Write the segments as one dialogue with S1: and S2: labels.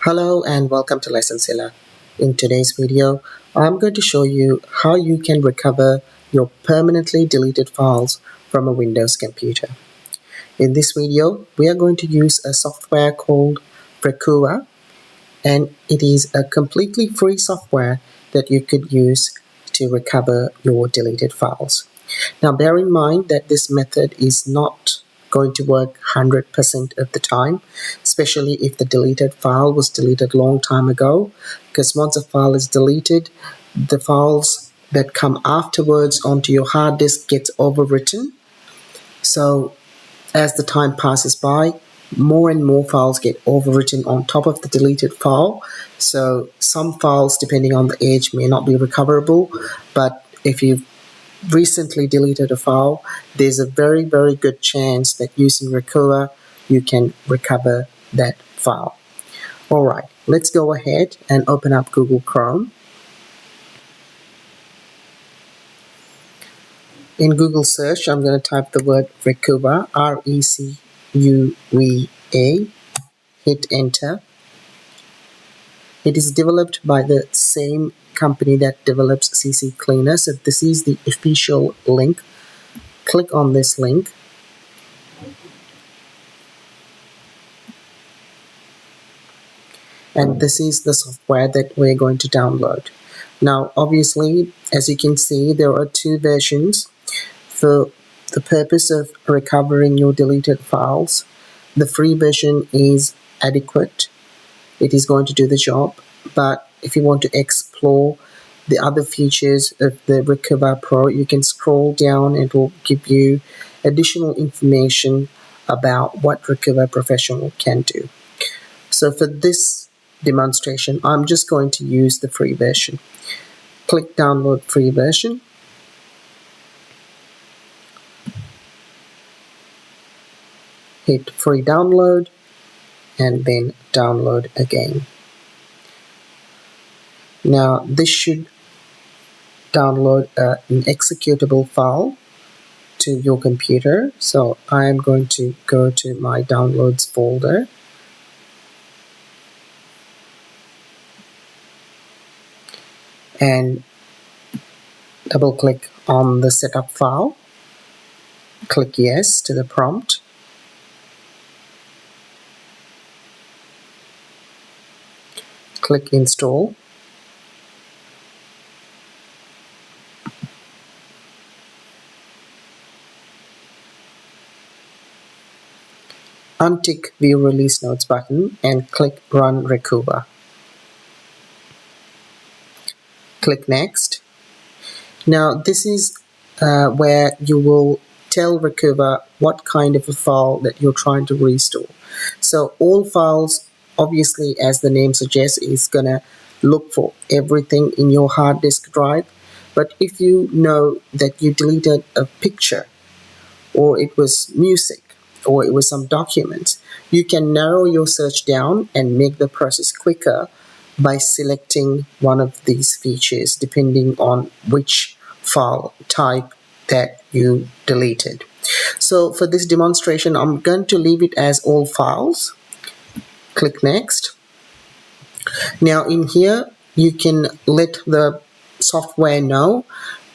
S1: Hello and welcome to Lesson Zilla. In today's video, I'm going to show you how you can recover your permanently deleted files from a Windows computer. In this video, we are going to use a software called Recuva, and it is a completely free software that you could use to recover your deleted files. Now bear in mind that this method is not going to work 100% of the time, especially if the deleted file was deleted long time ago, because once a file is deleted, the files that come afterwards onto your hard disk gets overwritten. So as the time passes by, more and more files get overwritten on top of the deleted file. So some files, depending on the age, may not be recoverable, but if you've recently deleted a file, there's a very good chance that using Recuva you can recover that file. Alright, let's go ahead and open up Google Chrome. In Google search, I'm going to type the word Recuva, R-E-C-U-V-A, hit enter. It is developed by the same company that develops CC Cleaner, so this is the official link. Click on this link. And this is the software that we're going to download. Now obviously, as you can see, there are two versions. For the purpose of recovering your deleted files, the free version is adequate. It is going to do the job, but if you want to explore the other features of the Recuva Pro, you can scroll down and it will give you additional information about what Recuva Professional can do. So for this demonstration, I'm just going to use the free version. Click download free version. Hit free download and then download again. Now this should download an executable file to your computer. So I am going to go to my downloads folder. And double click on the setup file. Click yes to the prompt. Click install. Untick View Release Notes button and click Run Recuva. Click Next. Now this is where you will tell Recuva what kind of a file that you're trying to restore. So all files, obviously, as the name suggests, is gonna look for everything in your hard disk drive. But if you know that you deleted a picture, or it was music, or it was some documents, you can narrow your search down and make the process quicker by selecting one of these features depending on which file type that you deleted. So for this demonstration, I'm going to leave it as all files. Click next. Now in here, you can let the software know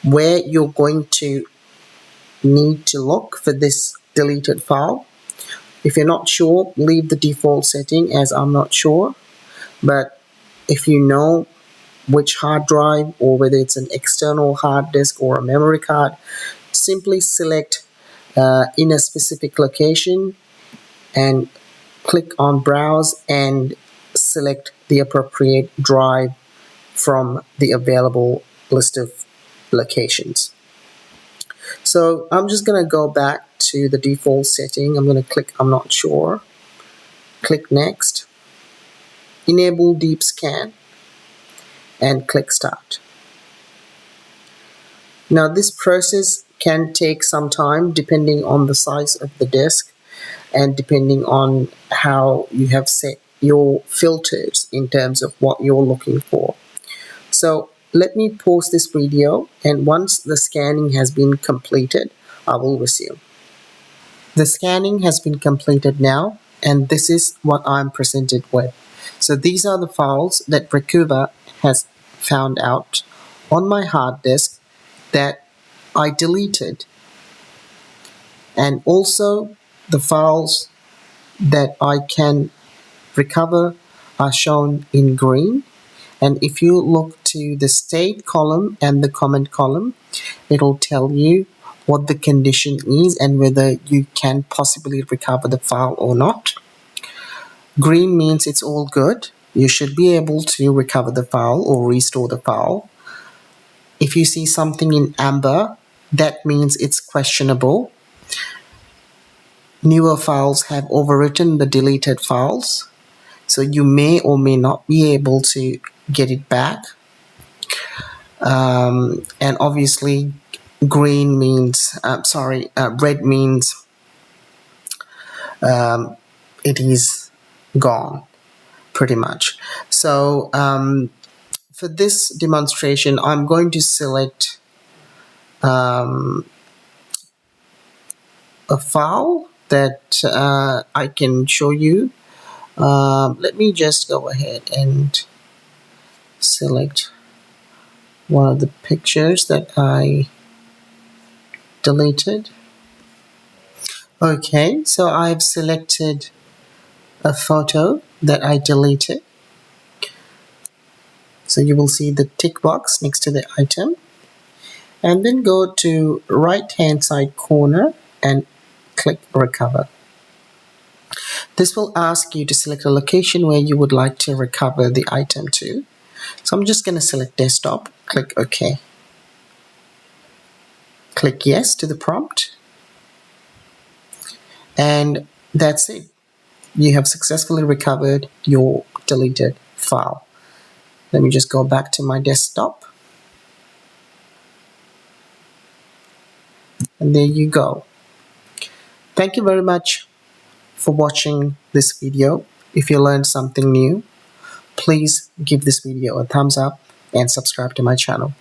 S1: where you're going to need to look for this deleted file. If you're not sure, leave the default setting as I'm not sure. But if you know which hard drive, or whether it's an external hard disk or a memory card, simply select in a specific location and click on browse and select the appropriate drive from the available list of locations. So I'm just going to go back to the default setting. I'm going to click I'm not sure. Click next. Enable deep scan and click start. Now this process can take some time depending on the size of the disk and depending on how you have set your filters in terms of what you're looking for. So let me pause this video, and once the scanning has been completed, I will resume. The scanning has been completed now, and this is what I'm presented with. So these are the files that Recuva has found out on my hard disk that I deleted, and also the files that I can recover are shown in green. And if you look to the state column and the comment column, it'll tell you what the condition is and whether you can possibly recover the file or not. Green means it's all good. You should be able to recover the file or restore the file. If you see something in amber, that means it's questionable. Newer files have overwritten the deleted files, so you may or may not be able to get it back. And obviously, red means it is gone, pretty much. So for this demonstration, I'm going to select a file that I can show you. Let me just go ahead and select one of the pictures that I deleted. Okay, so I've selected a photo that I deleted. So you will see the tick box next to the item, and then go to right hand side corner and click recover. This will ask you to select a location where you would like to recover the item to. So I'm just going to select desktop, click OK. Click yes to the prompt, and that's it. You have successfully recovered your deleted file. Let me just go back to my desktop, and there you go. Thank you very much for watching this video. If you learned something new, please give this video a thumbs up and subscribe to my channel.